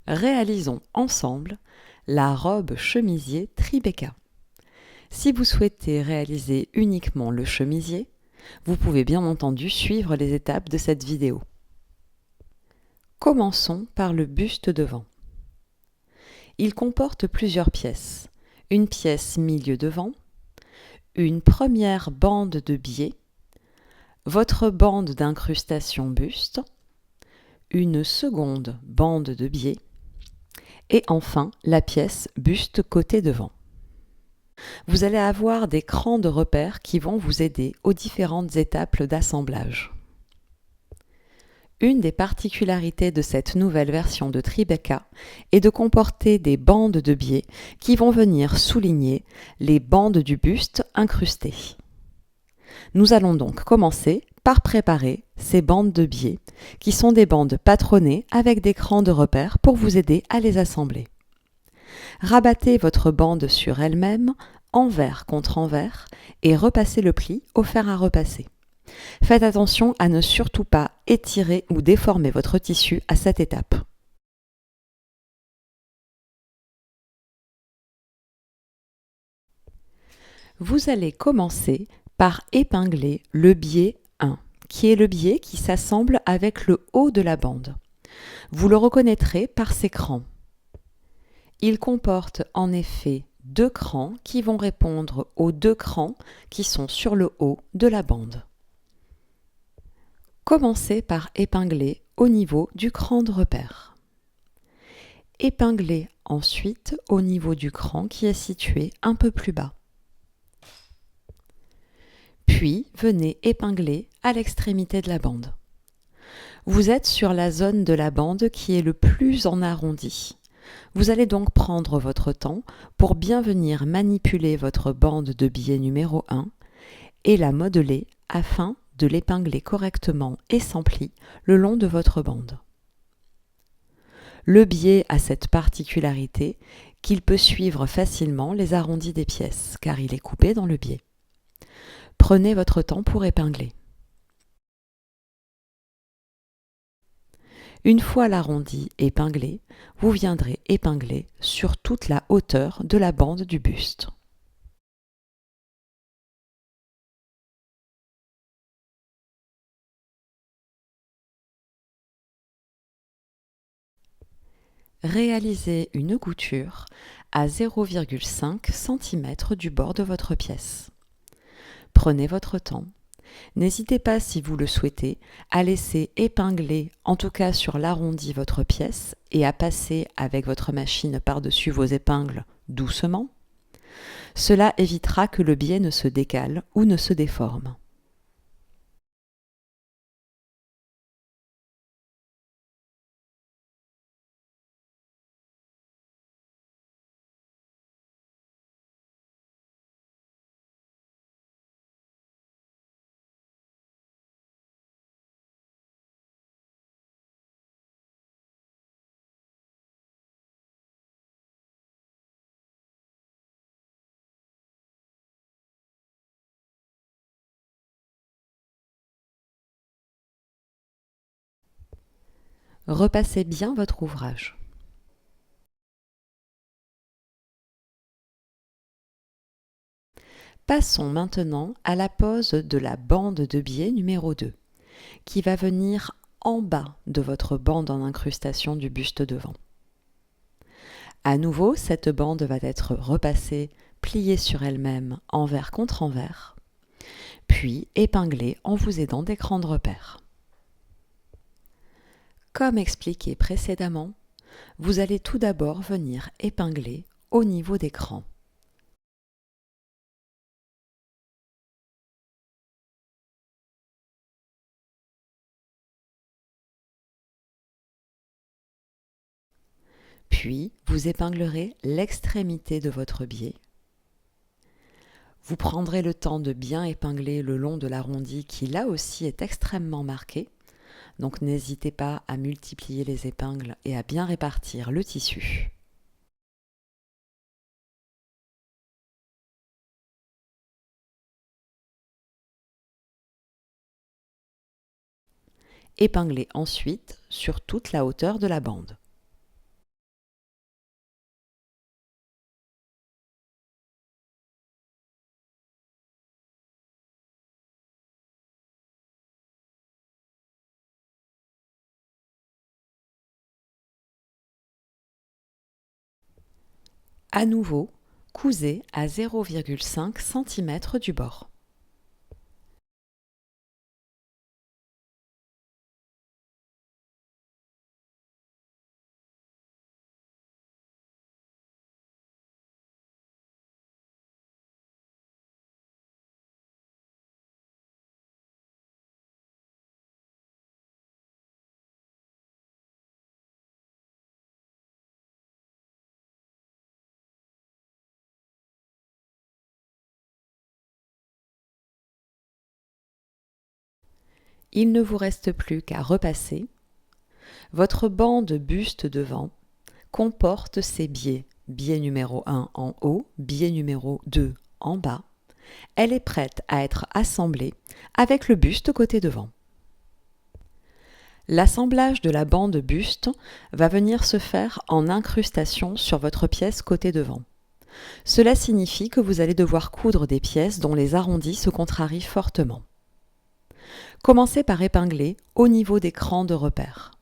Réalisons ensemble la robe chemisier Tribeca. Si vous souhaitez réaliser uniquement le chemisier, vous pouvez bien entendu suivre les étapes de cette vidéo. Commençons par le buste devant. Il comporte plusieurs pièces. Une pièce milieu devant, une première bande de biais, votre bande d'incrustation buste, une seconde bande de biais et enfin la pièce buste côté devant. Vous allez avoir des crans de repère qui vont vous aider aux différentes étapes d'assemblage. Une des particularités de cette nouvelle version de Tribeca est de comporter des bandes de biais qui vont venir souligner les bandes du buste incrustées. Nous allons donc commencer par préparer ces bandes de biais, qui sont des bandes patronnées avec des crans de repère pour vous aider à les assembler. Rabattez votre bande sur elle-même, envers contre envers, et repassez le pli au fer à repasser. Faites attention à ne surtout pas étirer ou déformer votre tissu à cette étape. Vous allez commencer par épingler le biais 1, qui est le biais qui s'assemble avec le haut de la bande. Vous le reconnaîtrez par ces crans. Il comporte en effet deux crans qui vont répondre aux deux crans qui sont sur le haut de la bande. Commencez par épingler au niveau du cran de repère. Épinglez ensuite au niveau du cran qui est situé un peu plus bas. Puis venez épingler à l'extrémité de la bande. Vous êtes sur la zone de la bande qui est le plus en arrondi. Vous allez donc prendre votre temps pour bien venir manipuler votre bande de biais numéro 1 et la modeler afin de l'épingler correctement et sans pli le long de votre bande. Le biais a cette particularité qu'il peut suivre facilement les arrondis des pièces car il est coupé dans le biais. Prenez votre temps pour épingler. Une fois l'arrondi épinglé, vous viendrez épingler sur toute la hauteur de la bande du buste. Réalisez une couture à 0,5 cm du bord de votre pièce. Prenez votre temps. N'hésitez pas, si vous le souhaitez, à laisser épingler, en tout cas sur l'arrondi, votre pièce et à passer avec votre machine par-dessus vos épingles doucement. Cela évitera que le biais ne se décale ou ne se déforme. Repassez bien votre ouvrage. Passons maintenant à la pose de la bande de biais numéro 2, qui va venir en bas de votre bande en incrustation du buste devant. À nouveau, cette bande va être repassée, pliée sur elle-même, envers contre envers, puis épinglée en vous aidant des crans de repère. Comme expliqué précédemment, vous allez tout d'abord venir épingler au niveau des crans. Puis, vous épinglerez l'extrémité de votre biais. Vous prendrez le temps de bien épingler le long de l'arrondi qui là aussi est extrêmement marqué. Donc n'hésitez pas à multiplier les épingles et à bien répartir le tissu. Épinglez ensuite sur toute la hauteur de la bande. À nouveau, cousez à 0,5 cm du bord. Il ne vous reste plus qu'à repasser. Votre bande buste devant comporte ces biais. Biais numéro 1 en haut, biais numéro 2 en bas. Elle est prête à être assemblée avec le buste côté devant. L'assemblage de la bande buste va venir se faire en incrustation sur votre pièce côté devant. Cela signifie que vous allez devoir coudre des pièces dont les arrondis se contrarient fortement. Commencez par épingler au niveau des crans de repère.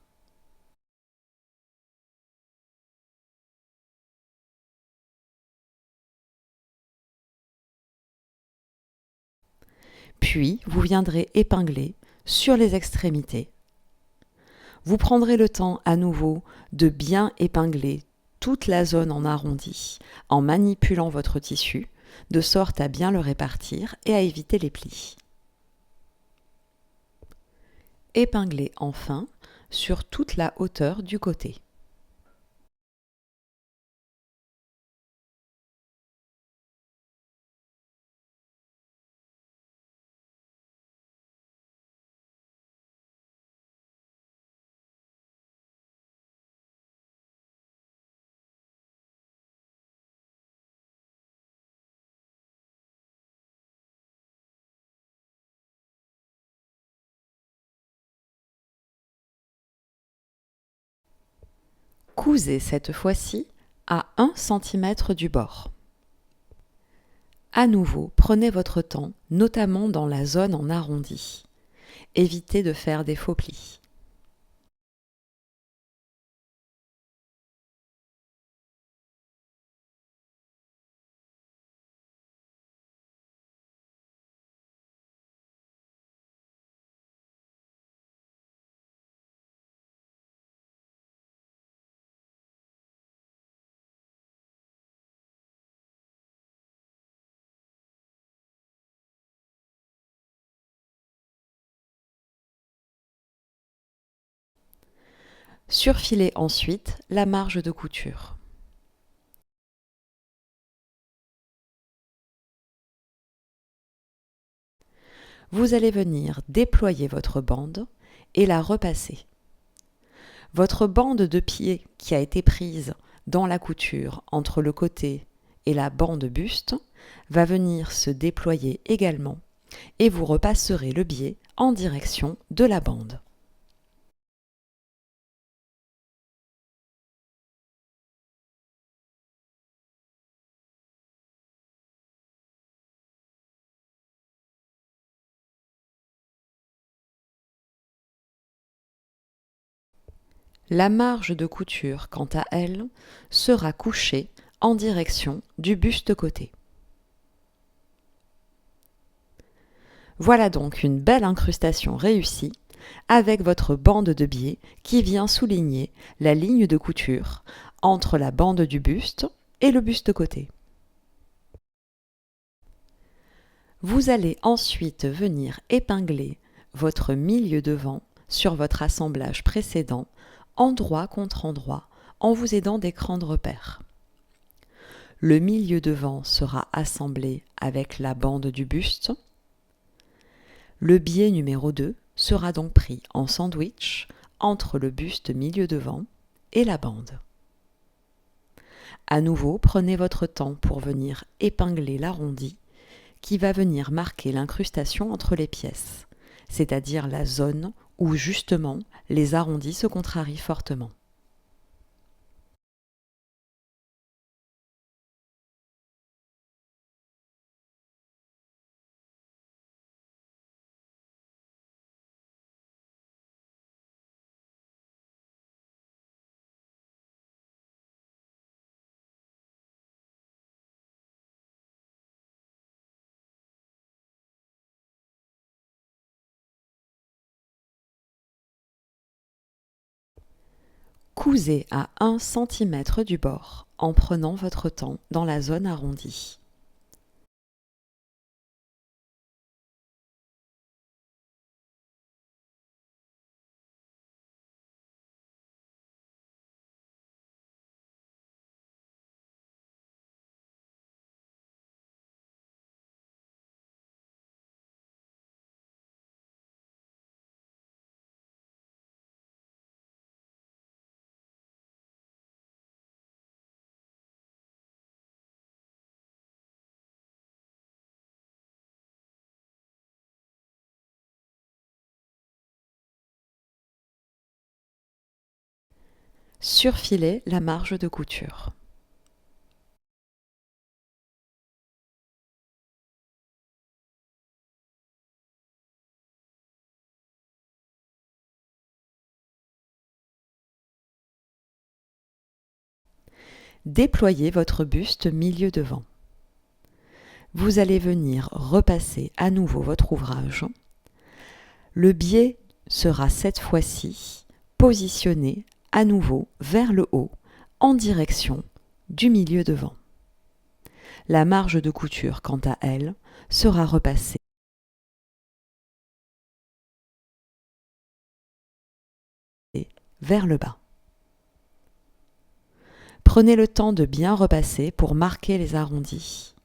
Puis, vous viendrez épingler sur les extrémités. Vous prendrez le temps à nouveau de bien épingler toute la zone en arrondi en manipulant votre tissu, de sorte à bien le répartir et à éviter les plis. Épinglez enfin sur toute la hauteur du côté. Cousez cette fois-ci à 1 cm du bord. À nouveau, prenez votre temps, notamment dans la zone en arrondi. Évitez de faire des faux plis. Surfilez ensuite la marge de couture. Vous allez venir déployer votre bande et la repasser. Votre bande de pied qui a été prise dans la couture entre le côté et la bande buste va venir se déployer également et vous repasserez le biais en direction de la bande. La marge de couture, quant à elle, sera couchée en direction du buste côté. Voilà donc une belle incrustation réussie avec votre bande de biais qui vient souligner la ligne de couture entre la bande du buste et le buste côté. Vous allez ensuite venir épingler votre milieu devant sur votre assemblage précédent, endroit contre endroit, en vous aidant des crans de repère. Le milieu devant sera assemblé avec la bande du buste. Le biais numéro 2 sera donc pris en sandwich entre le buste milieu devant et la bande. À nouveau, prenez votre temps pour venir épingler l'arrondi qui va venir marquer l'incrustation entre les pièces, c'est-à-dire la zone où justement les arrondis se contrarient fortement. Cousez à 1 cm du bord en prenant votre temps dans la zone arrondie. Surfilez la marge de couture. Déployez votre buste milieu devant. Vous allez venir repasser à nouveau votre ouvrage. Le biais sera cette fois-ci positionné à nouveau vers le haut en direction du milieu devant. La marge de couture, quant à elle, sera repassée vers le bas. Prenez le temps de bien repasser pour marquer les arrondis.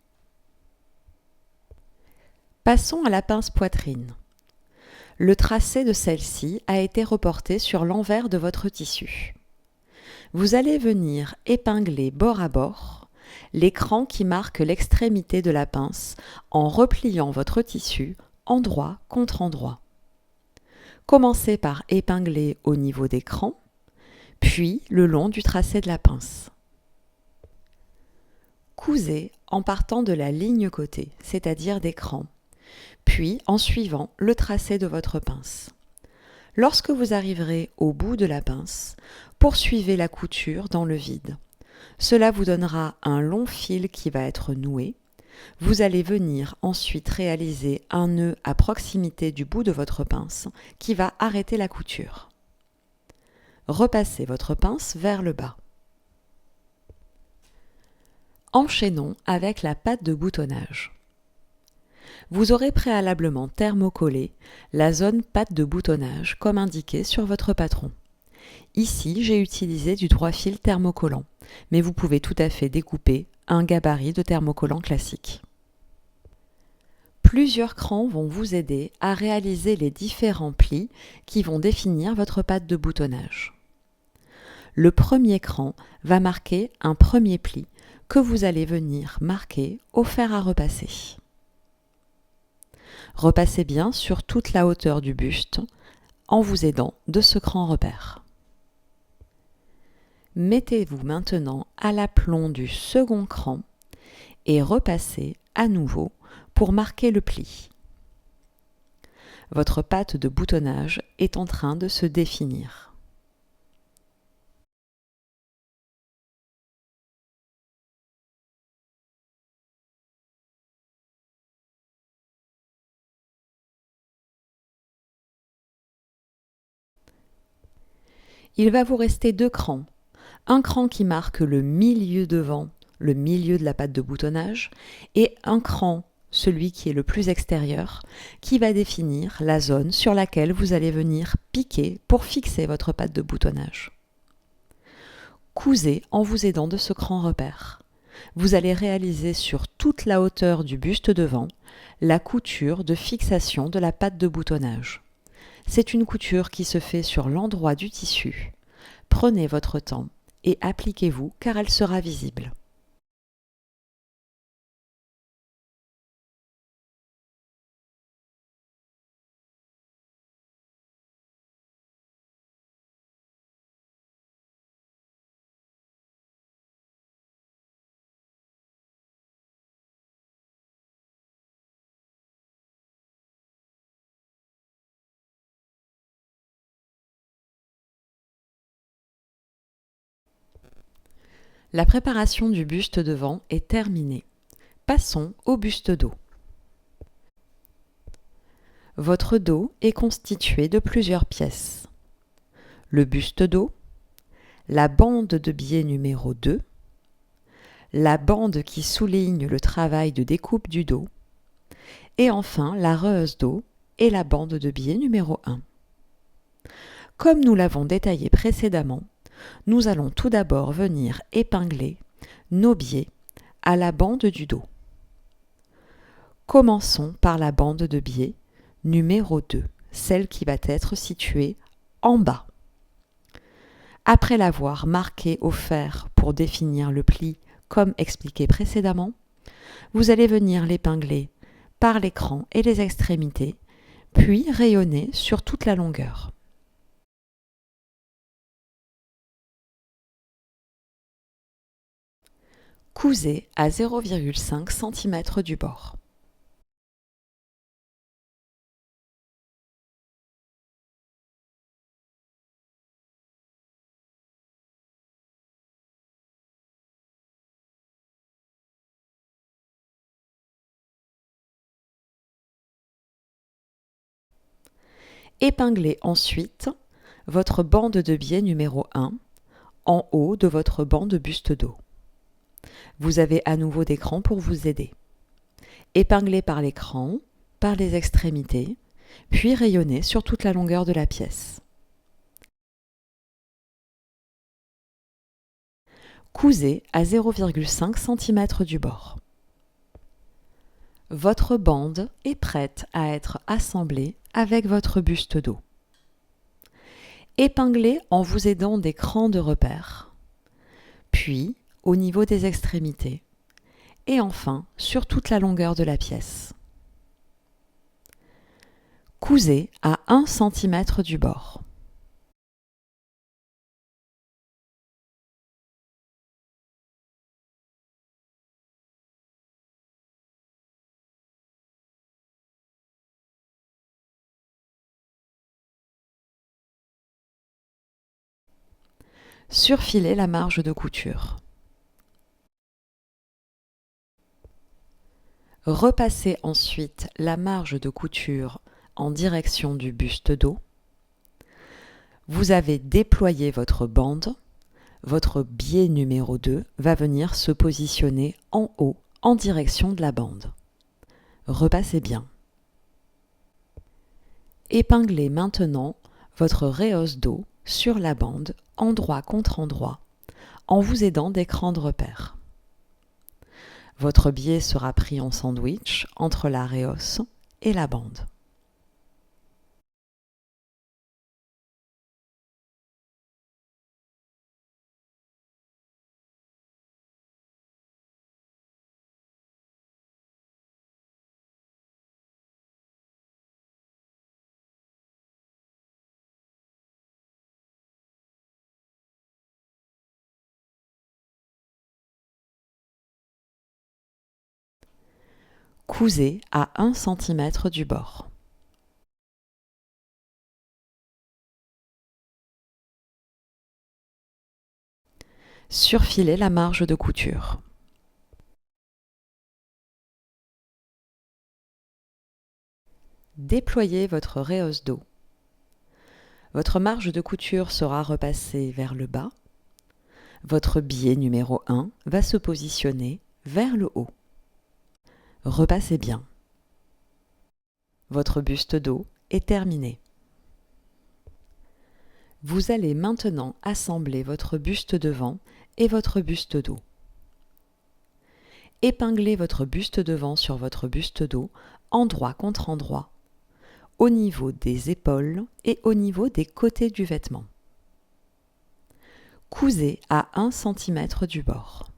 Passons à la pince poitrine. Le tracé de celle-ci a été reporté sur l'envers de votre tissu. Vous allez venir épingler bord à bord l'écran qui marque l'extrémité de la pince en repliant votre tissu endroit contre endroit. Commencez par épingler au niveau des crans, puis le long du tracé de la pince. Cousez en partant de la ligne côté, c'est-à-dire des crans, puis en suivant le tracé de votre pince. Lorsque vous arriverez au bout de la pince, poursuivez la couture dans le vide. Cela vous donnera un long fil qui va être noué. Vous allez venir ensuite réaliser un nœud à proximité du bout de votre pince qui va arrêter la couture. Repassez votre pince vers le bas. Enchaînons avec la patte de boutonnage. Vous aurez préalablement thermocollé la zone patte de boutonnage comme indiqué sur votre patron. Ici, j'ai utilisé du droit fil thermocollant, mais vous pouvez tout à fait découper un gabarit de thermocollant classique. Plusieurs crans vont vous aider à réaliser les différents plis qui vont définir votre patte de boutonnage. Le premier cran va marquer un premier pli que vous allez venir marquer au fer à repasser. Repassez bien sur toute la hauteur du buste en vous aidant de ce cran repère. Mettez-vous maintenant à l'aplomb du second cran et repassez à nouveau pour marquer le pli. Votre patte de boutonnage est en train de se définir. Il va vous rester deux crans. Un cran qui marque le milieu devant, le milieu de la patte de boutonnage, et un cran, celui qui est le plus extérieur, qui va définir la zone sur laquelle vous allez venir piquer pour fixer votre patte de boutonnage. Cousez en vous aidant de ce cran repère. Vous allez réaliser sur toute la hauteur du buste devant la couture de fixation de la patte de boutonnage. C'est une couture qui se fait sur l'endroit du tissu. Prenez votre temps et appliquez-vous car elle sera visible. La préparation du buste devant est terminée. Passons au buste dos. Votre dos est constitué de plusieurs pièces. Le buste dos, la bande de biais numéro 2, la bande qui souligne le travail de découpe du dos, et enfin la rehausse dos et la bande de biais numéro 1. Comme nous l'avons détaillé précédemment, nous allons tout d'abord venir épingler nos biais à la bande du dos. Commençons par la bande de biais numéro 2, celle qui va être située en bas. Après l'avoir marquée au fer pour définir le pli comme expliqué précédemment, vous allez venir l'épingler par l'écran et les extrémités, puis rayonner sur toute la longueur. Cousez à 0,5 cm du bord. Épinglez ensuite votre bande de biais numéro 1 en haut de votre bande buste dos. Vous avez à nouveau d'écran pour vous aider. Épinglez par l'écran, par les extrémités, puis rayonnez sur toute la longueur de la pièce. Cousez à 0,5 cm du bord. Votre bande est prête à être assemblée avec votre buste dos. Épinglez en vous aidant des crans de repère, puis au niveau des extrémités, et enfin sur toute la longueur de la pièce. Cousez à 1 cm du bord. Surfilez la marge de couture. Repassez ensuite la marge de couture en direction du buste dos. Vous avez déployé votre bande. Votre biais numéro 2 va venir se positionner en haut en direction de la bande. Repassez bien. Épinglez maintenant votre rehausse dos sur la bande, endroit contre endroit, en vous aidant des crans de repère. Votre biais sera pris en sandwich entre la rehausse et la bande. Cousez à 1 cm du bord. Surfilez la marge de couture. Déployez votre rehausse dos. Votre marge de couture sera repassée vers le bas. Votre biais numéro 1 va se positionner vers le haut. Repassez bien. Votre buste dos est terminé. Vous allez maintenant assembler votre buste devant et votre buste dos. Épinglez votre buste devant sur votre buste dos, endroit contre endroit, au niveau des épaules et au niveau des côtés du vêtement. Cousez à 1 cm du bord.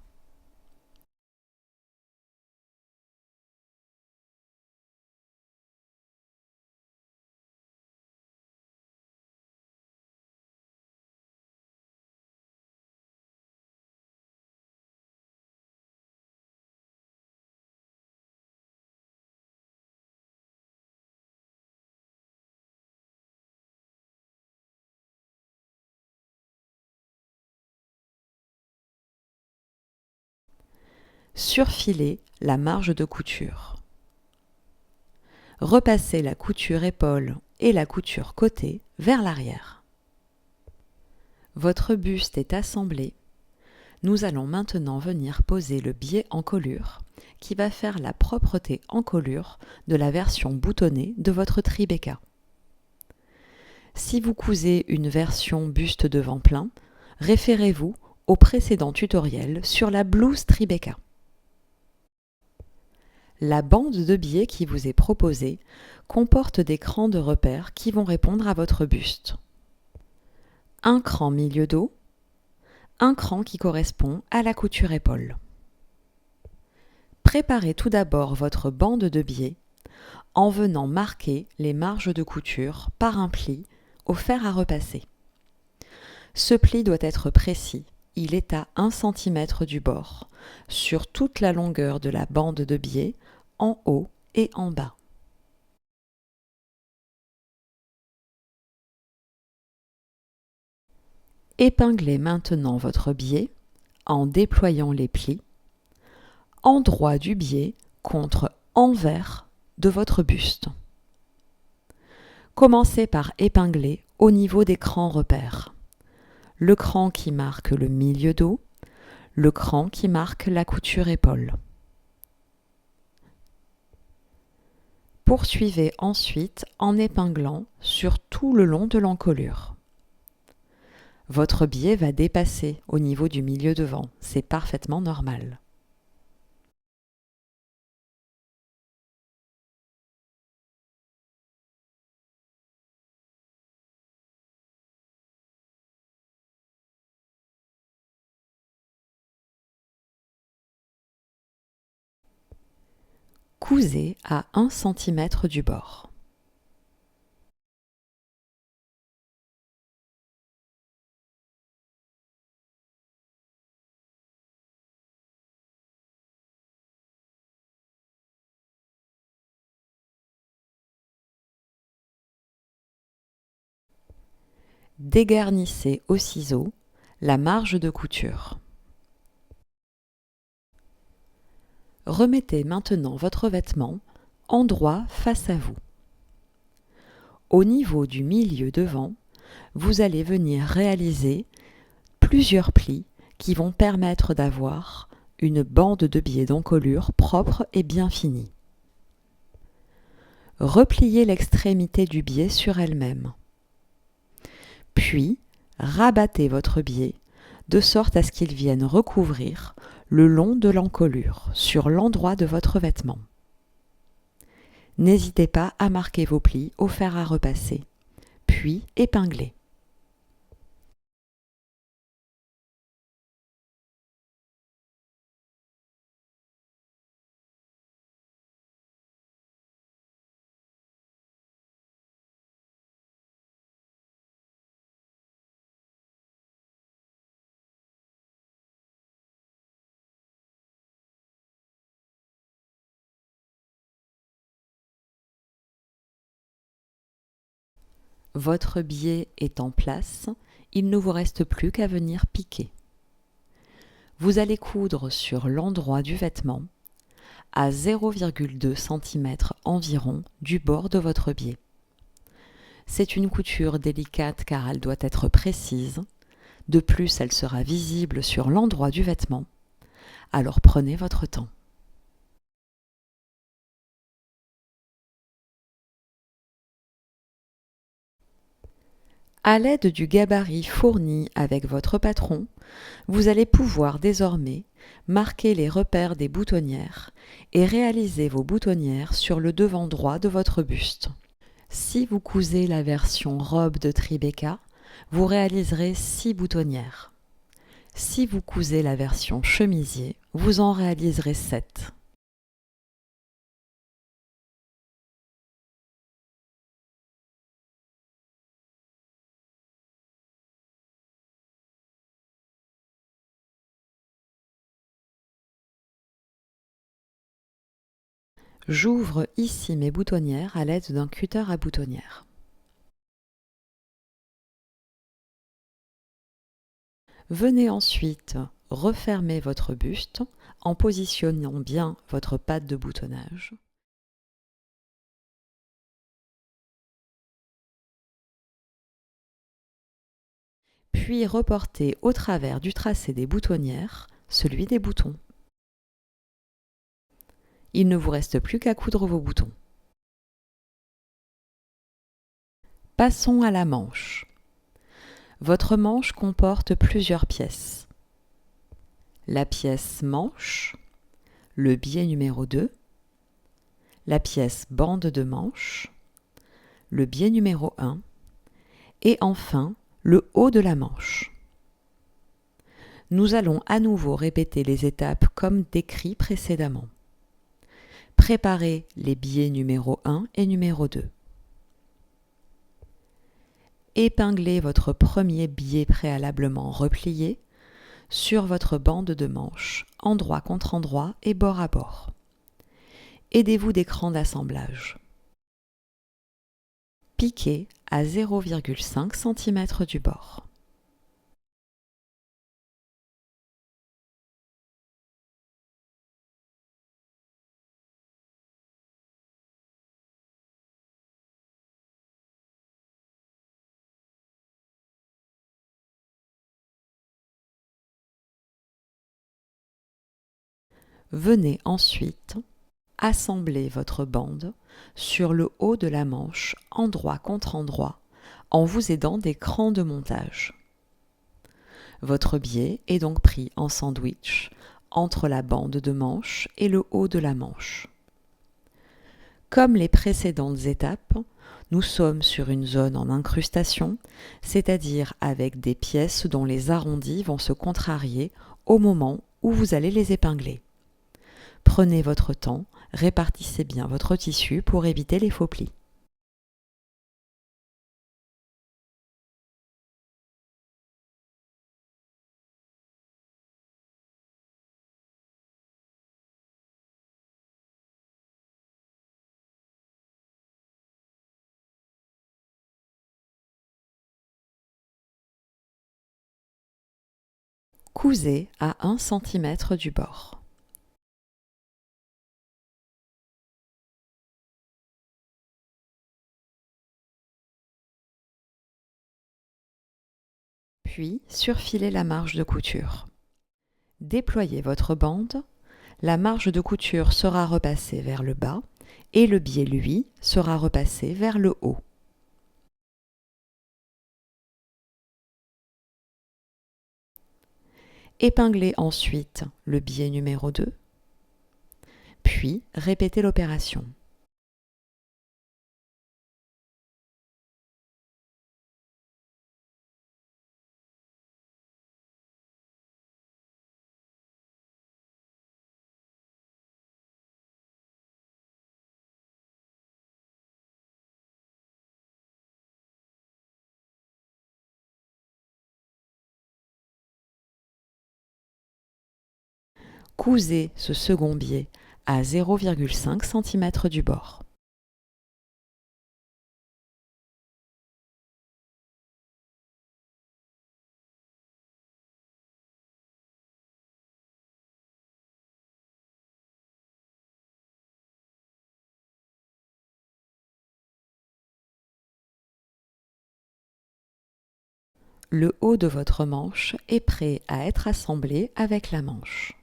Surfilez la marge de couture. Repassez la couture épaule et la couture côté vers l'arrière. Votre buste est assemblé. Nous allons maintenant venir poser le biais encolure qui va faire la propreté encolure de la version boutonnée de votre Tribeca. Si vous cousez une version buste devant plein, référez-vous au précédent tutoriel sur la blouse Tribeca. La bande de biais qui vous est proposée comporte des crans de repère qui vont répondre à votre buste. Un cran milieu dos, un cran qui correspond à la couture épaule. Préparez tout d'abord votre bande de biais en venant marquer les marges de couture par un pli au fer à repasser. Ce pli doit être précis, il est à 1 cm du bord, sur toute la longueur de la bande de biais, en haut et en bas. Épinglez maintenant votre biais en déployant les plis, endroit du biais contre envers de votre buste. Commencez par épingler au niveau des crans repères. Le cran qui marque le milieu dos, le cran qui marque la couture épaule. Poursuivez ensuite en épinglant sur tout le long de l'encolure. Votre biais va dépasser au niveau du milieu devant, c'est parfaitement normal. Cousez à 1 cm du bord. Dégarnissez au ciseau la marge de couture. Remettez maintenant votre vêtement endroit face à vous. Au niveau du milieu devant, vous allez venir réaliser plusieurs plis qui vont permettre d'avoir une bande de biais d'encolure propre et bien finie. Repliez l'extrémité du biais sur elle-même. Puis, rabattez votre biais de sorte à ce qu'il vienne recouvrir le long de l'encolure sur l'endroit de votre vêtement. N'hésitez pas à marquer vos plis au fer à repasser, puis épinglez. Votre biais est en place, il ne vous reste plus qu'à venir piquer. Vous allez coudre sur l'endroit du vêtement à 0,2 cm environ du bord de votre biais. C'est une couture délicate car elle doit être précise. De plus, elle sera visible sur l'endroit du vêtement. Alors prenez votre temps. À l'aide du gabarit fourni avec votre patron, vous allez pouvoir désormais marquer les repères des boutonnières et réaliser vos boutonnières sur le devant droit de votre buste. Si vous cousez la version robe de Tribeca, vous réaliserez 6 boutonnières. Si vous cousez la version chemisier, vous en réaliserez 7. J'ouvre ici mes boutonnières à l'aide d'un cutter à boutonnière. Venez ensuite refermer votre buste en positionnant bien votre patte de boutonnage. puis reportez au travers du tracé des boutonnières celui des boutons. Il ne vous reste plus qu'à coudre vos boutons. Passons à la manche. Votre manche comporte plusieurs pièces. La pièce manche, le biais numéro 2, la pièce bande de manche, le biais numéro 1 et enfin le haut de la manche. Nous allons à nouveau répéter les étapes comme décrit précédemment. Préparez les biais numéro 1 et numéro 2. Épinglez votre premier biais préalablement replié sur votre bande de manche, endroit contre endroit et bord à bord. Aidez-vous d'écran d'assemblage. Piquez à 0,5 cm du bord. Venez ensuite assembler votre bande sur le haut de la manche, endroit contre endroit, en vous aidant des crans de montage. Votre biais est donc pris en sandwich entre la bande de manche et le haut de la manche. Comme les précédentes étapes, nous sommes sur une zone en incrustation, c'est-à-dire avec des pièces dont les arrondis vont se contrarier au moment où vous allez les épingler. Prenez votre temps, répartissez bien votre tissu pour éviter les faux plis. Cousez à 1 cm du bord. Puis, surfilez la marge de couture. Déployez votre bande, la marge de couture sera repassée vers le bas et le biais, lui, sera repassé vers le haut. Épinglez ensuite le biais numéro 2, puis répétez l'opération. Cousez ce second biais à 0,5 cm du bord. Le haut de votre manche est prêt à être assemblé avec la manche.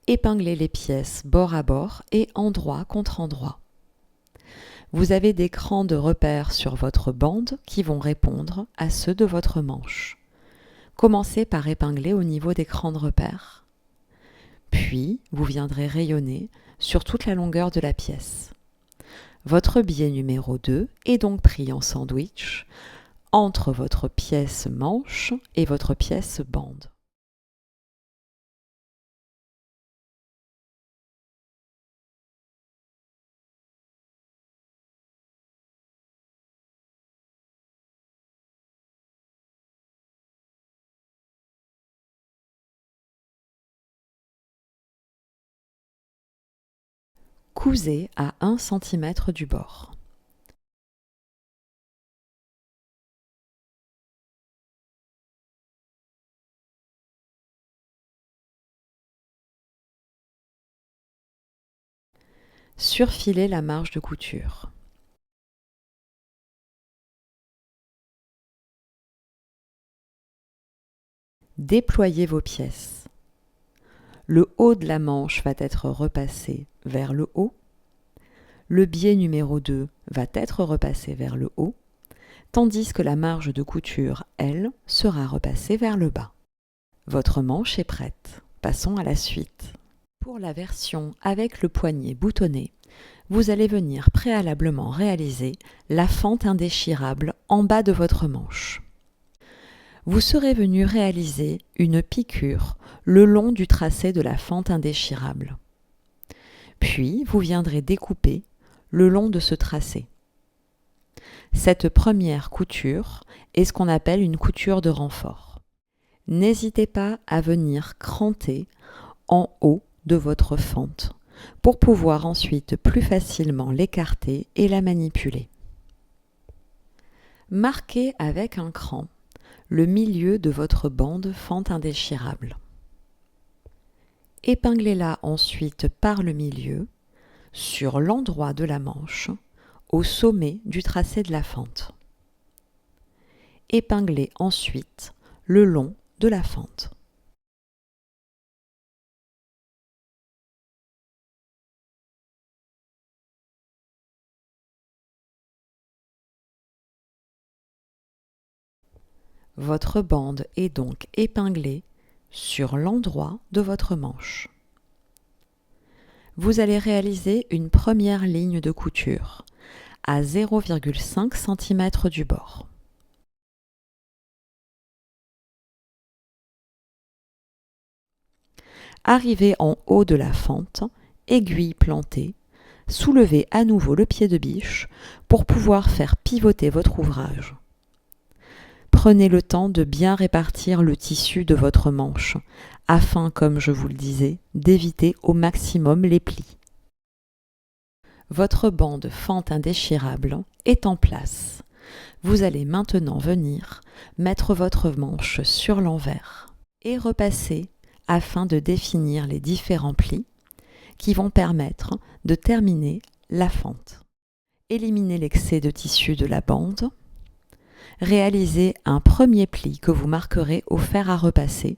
Épinglez les pièces bord à bord et endroit contre endroit. Vous avez des crans de repère sur votre bande qui vont répondre à ceux de votre manche. Commencez par épingler au niveau des crans de repère. Puis, vous viendrez rayonner sur toute la longueur de la pièce. Votre biais numéro 2 est donc pris en sandwich entre votre pièce manche et votre pièce bande. Cousez à 1 cm du bord. Surfilez la marge de couture. Déployez vos pièces. Le haut de la manche va être repassé vers le haut. Le biais numéro 2 va être repassé vers le haut, tandis que la marge de couture, elle, sera repassée vers le bas. Votre manche est prête. Passons à la suite. Pour la version avec le poignet boutonné, vous allez venir préalablement réaliser la fente indéchirable en bas de votre manche. Vous serez venu réaliser une piqûre le long du tracé de la fente indéchirable. Puis, vous viendrez découper le long de ce tracé. Cette première couture est ce qu'on appelle une couture de renfort. N'hésitez pas à venir cranter en haut de votre fente pour pouvoir ensuite plus facilement l'écarter et la manipuler. Marquez avec un cran le milieu de votre bande fente indéchirable. Épinglez-la ensuite par le milieu, sur l'endroit de la manche, au sommet du tracé de la fente. Épinglez ensuite le long de la fente. Votre bande est donc épinglée sur l'endroit de votre manche. Vous allez réaliser une première ligne de couture à 0,5 cm du bord. Arrivez en haut de la fente, aiguille plantée, soulevez à nouveau le pied de biche pour pouvoir faire pivoter votre ouvrage. Prenez le temps de bien répartir le tissu de votre manche, afin, comme je vous le disais, d'éviter au maximum les plis. Votre bande fente indéchirable est en place. Vous allez maintenant venir mettre votre manche sur l'envers et repasser afin de définir les différents plis qui vont permettre de terminer la fente. Éliminez l'excès de tissu de la bande. Réalisez un premier pli que vous marquerez au fer à repasser,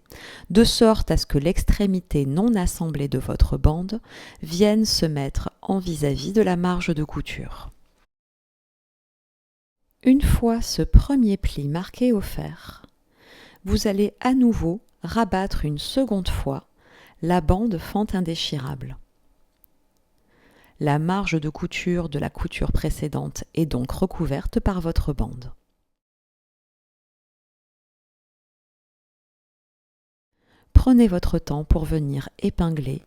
de sorte à ce que l'extrémité non assemblée de votre bande vienne se mettre en vis-à-vis de la marge de couture. Une fois ce premier pli marqué au fer, vous allez à nouveau rabattre une seconde fois la bande fente indéchirable. La marge de couture de la couture précédente est donc recouverte par votre bande. Prenez votre temps pour venir épingler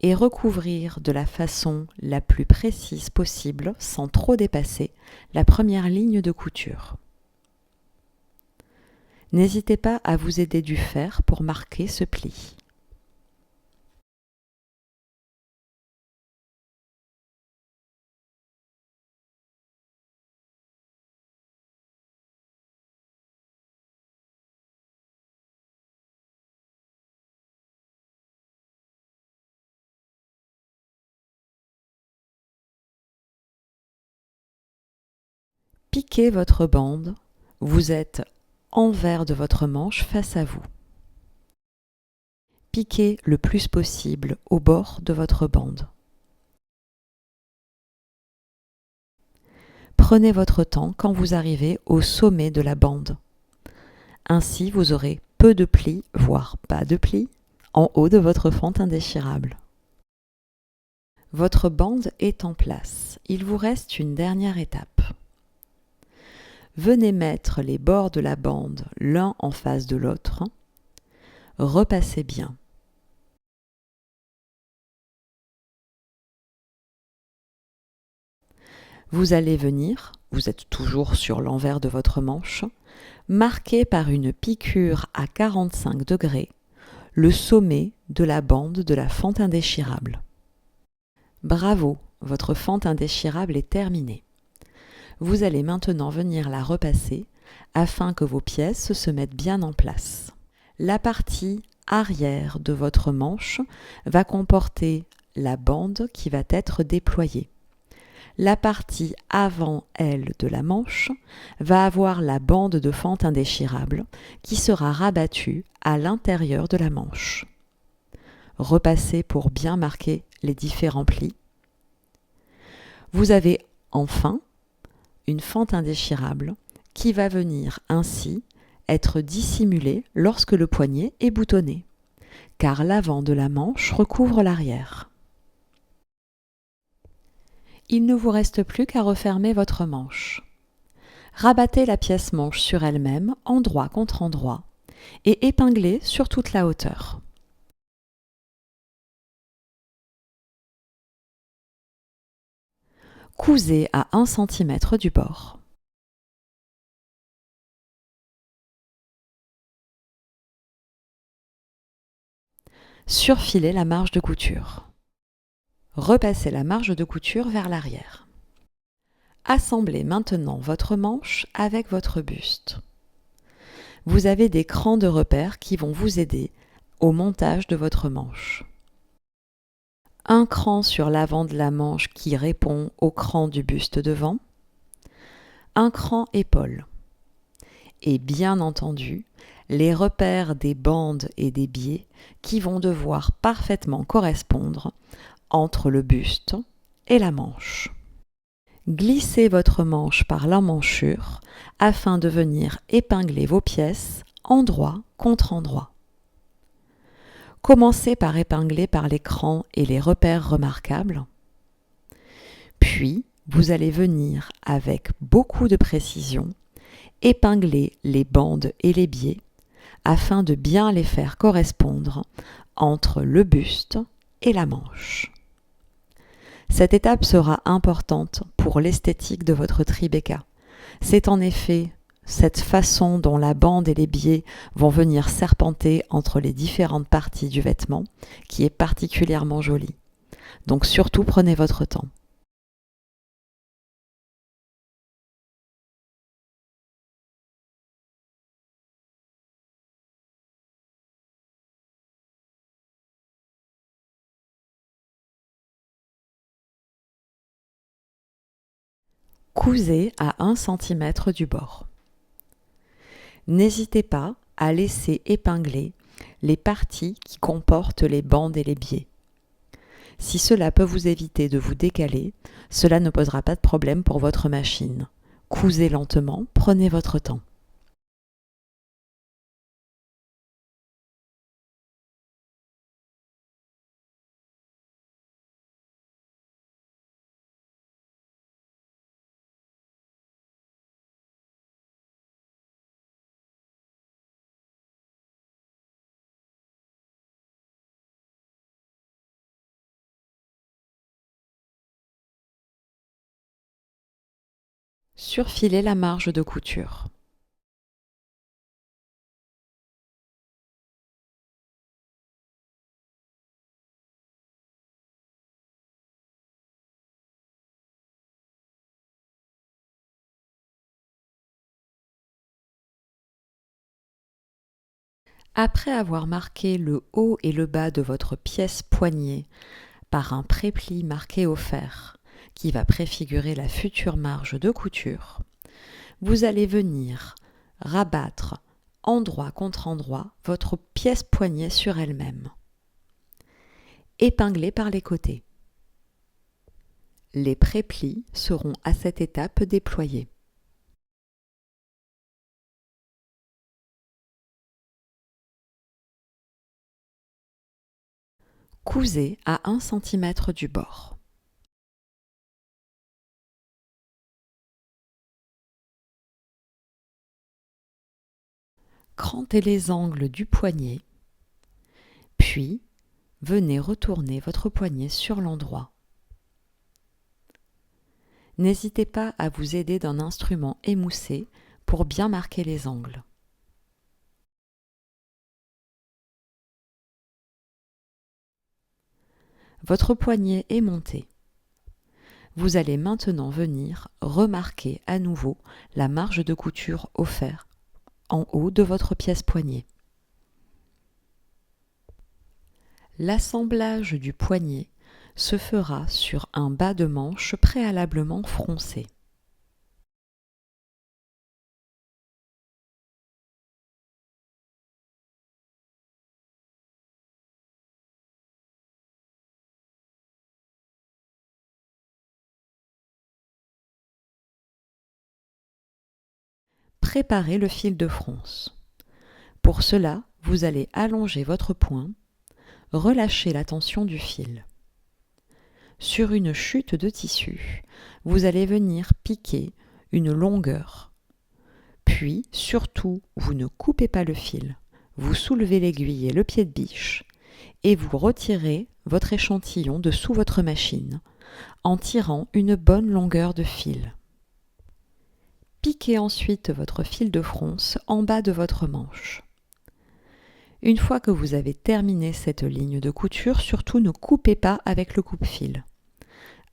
et recouvrir de la façon la plus précise possible, sans trop dépasser, la première ligne de couture. N'hésitez pas à vous aider du fer pour marquer ce pli. Piquez votre bande, vous êtes envers de votre manche face à vous. Piquez le plus possible au bord de votre bande. Prenez votre temps quand vous arrivez au sommet de la bande. Ainsi, vous aurez peu de plis, voire pas de plis, en haut de votre fente indéchirable. Votre bande est en place. Il vous reste une dernière étape. Venez mettre les bords de la bande l'un en face de l'autre. Repassez bien. Vous allez venir, vous êtes toujours sur l'envers de votre manche, marquer par une piqûre à 45 degrés le sommet de la bande de la fente indéchirable. Bravo, votre fente indéchirable est terminée. Vous allez maintenant venir la repasser afin que vos pièces se mettent bien en place. La partie arrière de votre manche va comporter la bande qui va être déployée. La partie avant aile de la manche va avoir la bande de fente indéchirable qui sera rabattue à l'intérieur de la manche. Repassez pour bien marquer les différents plis. Vous avez enfin une fente indéchirable qui va venir ainsi être dissimulée lorsque le poignet est boutonné, car l'avant de la manche recouvre l'arrière. Il ne vous reste plus qu'à refermer votre manche. Rabattez la pièce manche sur elle-même, endroit contre endroit, et épinglez sur toute la hauteur. Cousez à 1 cm du bord. Surfilez la marge de couture. Repassez la marge de couture vers l'arrière. Assemblez maintenant votre manche avec votre buste. Vous avez des crans de repère qui vont vous aider au montage de votre manche. Un cran sur l'avant de la manche qui répond au cran du buste devant, un cran épaule. Et bien entendu, les repères des bandes et des biais qui vont devoir parfaitement correspondre entre le buste et la manche. Glissez votre manche par l'emmanchure afin de venir épingler vos pièces endroit contre endroit. Commencez par épingler par les crans et les repères remarquables. Puis, vous allez venir avec beaucoup de précision épingler les bandes et les biais afin de bien les faire correspondre entre le buste et la manche. Cette étape sera importante pour l'esthétique de votre Tribeca. C'est en effet cette façon dont la bande et les biais vont venir serpenter entre les différentes parties du vêtement qui est particulièrement jolie. Donc surtout prenez votre temps. Cousez à 1 cm du bord. N'hésitez pas à laisser épingler les parties qui comportent les bandes et les biais. Si cela peut vous éviter de vous décaler, cela ne posera pas de problème pour votre machine. Cousez lentement, prenez votre temps. Surfilez la marge de couture. Après avoir marqué le haut et le bas de votre pièce poignée par un prépli marqué au fer qui va préfigurer la future marge de couture, vous allez venir rabattre endroit contre endroit votre pièce poignée sur elle-même. Épinglez par les côtés. Les préplis seront à cette étape déployés. Cousez à 1 cm du bord. Crantez les angles du poignet, puis venez retourner votre poignet sur l'endroit. N'hésitez pas à vous aider d'un instrument émoussé pour bien marquer les angles. Votre poignet est monté. Vous allez maintenant venir remarquer à nouveau la marge de couture au fer en haut de votre pièce poignée. L'assemblage du poignet se fera sur un bas de manche préalablement froncé. Préparez le fil de fronce. Pour cela, vous allez allonger votre poing, relâcher la tension du fil. Sur une chute de tissu, vous allez venir piquer une longueur. Puis, surtout, vous ne coupez pas le fil. Vous soulevez l'aiguille et le pied de biche et vous retirez votre échantillon de sous votre machine en tirant une bonne longueur de fil. Piquez ensuite votre fil de fronce en bas de votre manche. Une fois que vous avez terminé cette ligne de couture, surtout ne coupez pas avec le coupe-fil.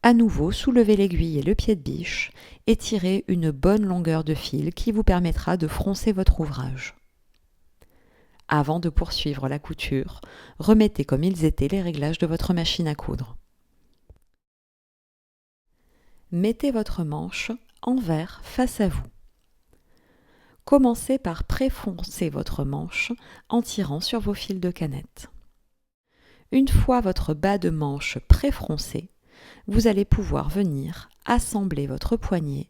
À nouveau, soulevez l'aiguille et le pied de biche et tirez une bonne longueur de fil qui vous permettra de froncer votre ouvrage. Avant de poursuivre la couture, remettez comme ils étaient les réglages de votre machine à coudre. Mettez votre manche envers face à vous. Commencez par préfoncer votre manche en tirant sur vos fils de canette. Une fois votre bas de manche préfroncé, vous allez pouvoir venir assembler votre poignet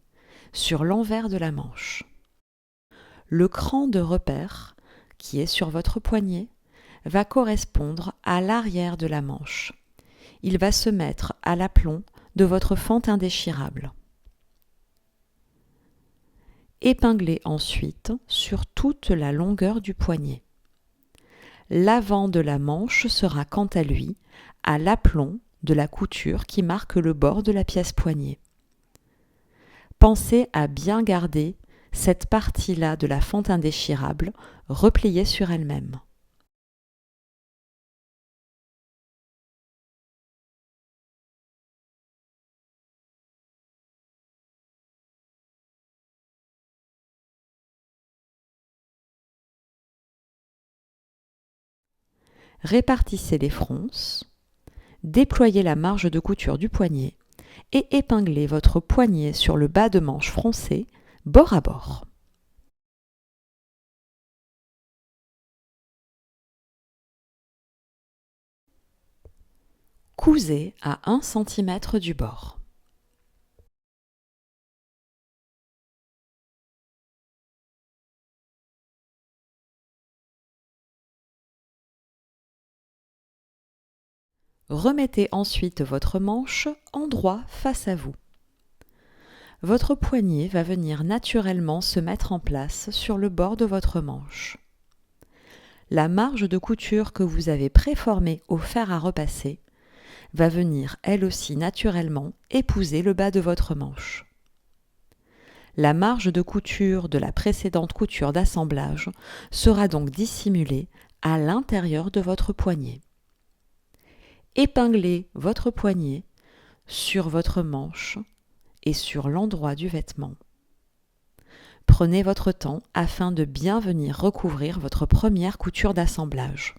sur l'envers de la manche. Le cran de repère qui est sur votre poignet va correspondre à l'arrière de la manche. Il va se mettre à l'aplomb de votre fente indéchirable. Épinglez ensuite sur toute la longueur du poignet. L'avant de la manche sera quant à lui à l'aplomb de la couture qui marque le bord de la pièce poignet. Pensez à bien garder cette partie-là de la fente indéchirable repliée sur elle-même. Répartissez les fronces, déployez la marge de couture du poignet et épinglez votre poignet sur le bas de manche froncé, bord à bord. Cousez à 1 cm du bord. Remettez ensuite votre manche en droit face à vous. Votre poignet va venir naturellement se mettre en place sur le bord de votre manche. La marge de couture que vous avez préformée au fer à repasser va venir elle aussi naturellement épouser le bas de votre manche. La marge de couture de la précédente couture d'assemblage sera donc dissimulée à l'intérieur de votre poignet. Épinglez votre poignet sur votre manche et sur l'endroit du vêtement. Prenez votre temps afin de bien venir recouvrir votre première couture d'assemblage.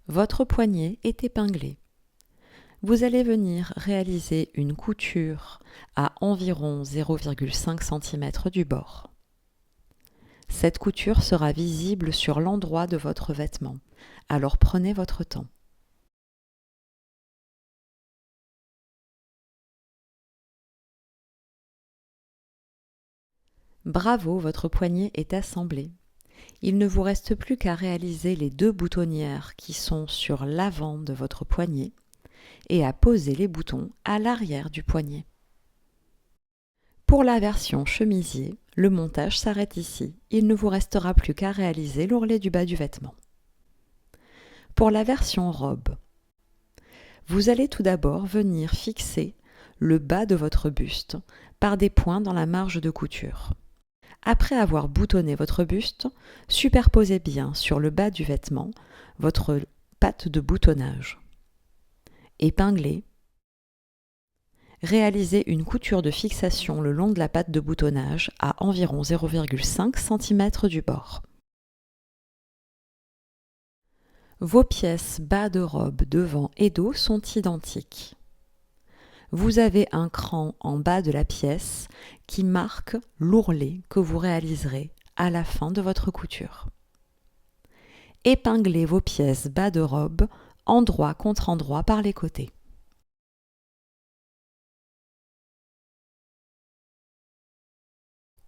Votre poignet est épinglé. Vous allez venir réaliser une couture à environ 0,5 cm du bord. Cette couture sera visible sur l'endroit de votre vêtement, alors prenez votre temps. Bravo, votre poignet est assemblé. Il ne vous reste plus qu'à réaliser les 2 boutonnières qui sont sur l'avant de votre poignet et à poser les boutons à l'arrière du poignet. Pour la version chemisier, le montage s'arrête ici. Il ne vous restera plus qu'à réaliser l'ourlet du bas du vêtement. Pour la version robe, vous allez tout d'abord venir fixer le bas de votre buste par des points dans la marge de couture. Après avoir boutonné votre buste, superposez bien sur le bas du vêtement votre patte de boutonnage. Épinglez. Réalisez une couture de fixation le long de la patte de boutonnage à environ 0,5 cm du bord. Vos pièces bas de robe, devant et dos sont identiques. Vous avez un cran en bas de la pièce qui marque l'ourlet que vous réaliserez à la fin de votre couture. Épinglez vos pièces bas de robe endroit contre endroit par les côtés.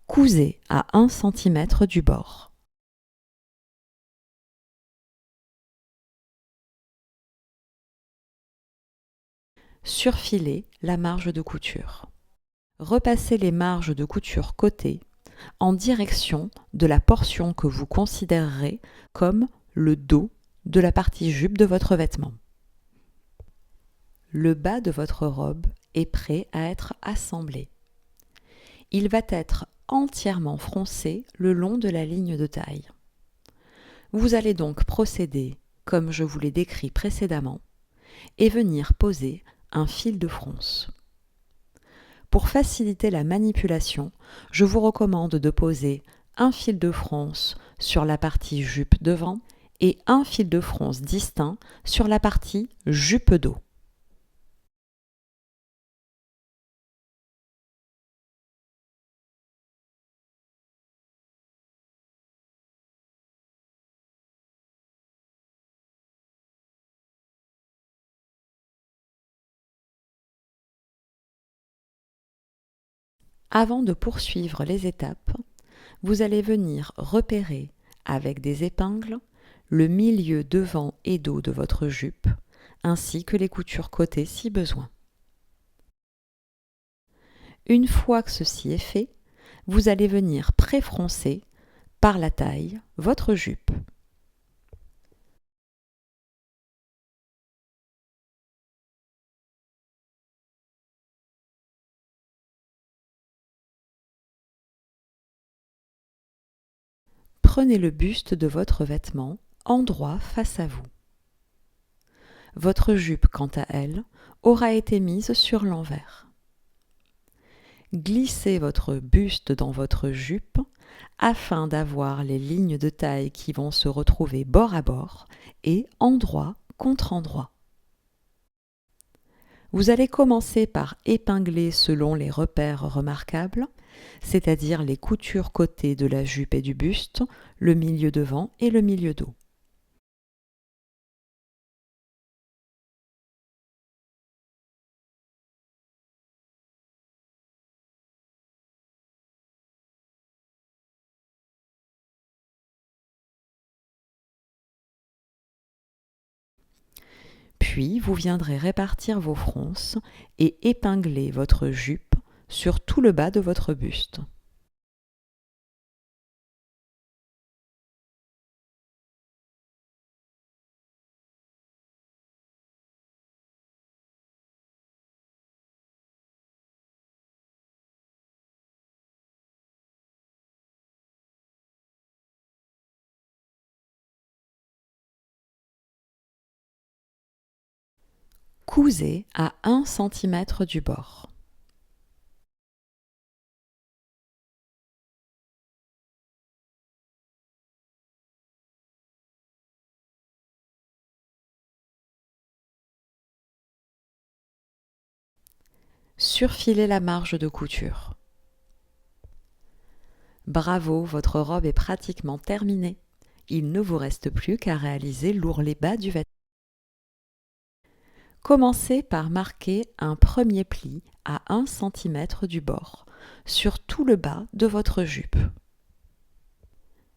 Cousez à 1 cm du bord. Surfilez la marge de couture. Repassez les marges de couture côté en direction de la portion que vous considérerez comme le dos de la partie jupe de votre vêtement. Le bas de votre robe est prêt à être assemblé. Il va être entièrement froncé le long de la ligne de taille. Vous allez donc procéder comme je vous l'ai décrit précédemment et venir poser un fil de fronce. Pour faciliter la manipulation, je vous recommande de poser un fil de fronce sur la partie jupe devant et un fil de fronce distinct sur la partie jupe dos. Avant de poursuivre les étapes, vous allez venir repérer avec des épingles le milieu devant et dos de votre jupe, ainsi que les coutures côté si besoin. Une fois que ceci est fait, vous allez venir préfroncer par la taille votre jupe. Prenez le buste de votre vêtement endroit face à vous. Votre jupe, quant à elle, aura été mise sur l'envers. Glissez votre buste dans votre jupe afin d'avoir les lignes de taille qui vont se retrouver bord à bord et endroit contre endroit. Vous allez commencer par épingler selon les repères remarquables, c'est-à-dire les coutures côté de la jupe et du buste, le milieu devant et le milieu dos. Puis, vous viendrez répartir vos fronces et épingler votre jupe sur tout le bas de votre buste. Cousez à 1 cm du bord. Surfilez la marge de couture. Bravo, votre robe est pratiquement terminée. Il ne vous reste plus qu'à réaliser l'ourlet bas du vêtement. Commencez par marquer un premier pli à 1 cm du bord sur tout le bas de votre jupe.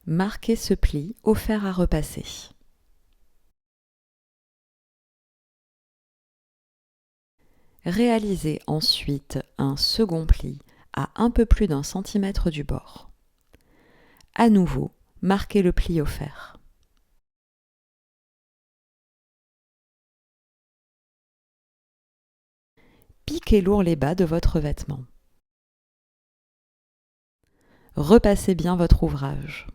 Marquez ce pli au fer à repasser. Réalisez ensuite un second pli à un peu plus d'1 centimètre du bord. À nouveau, marquez le pli au fer. Piquez l'ourlet bas de votre vêtement. Repassez bien votre ouvrage.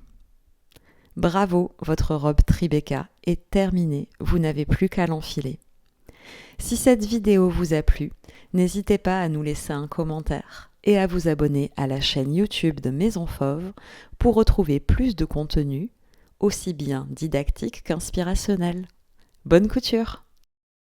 Bravo, votre robe Tribeca est terminée, vous n'avez plus qu'à l'enfiler. Si cette vidéo vous a plu, n'hésitez pas à nous laisser un commentaire et à vous abonner à la chaîne YouTube de Maison Fauve pour retrouver plus de contenu aussi bien didactique qu'inspirationnel. Bonne couture!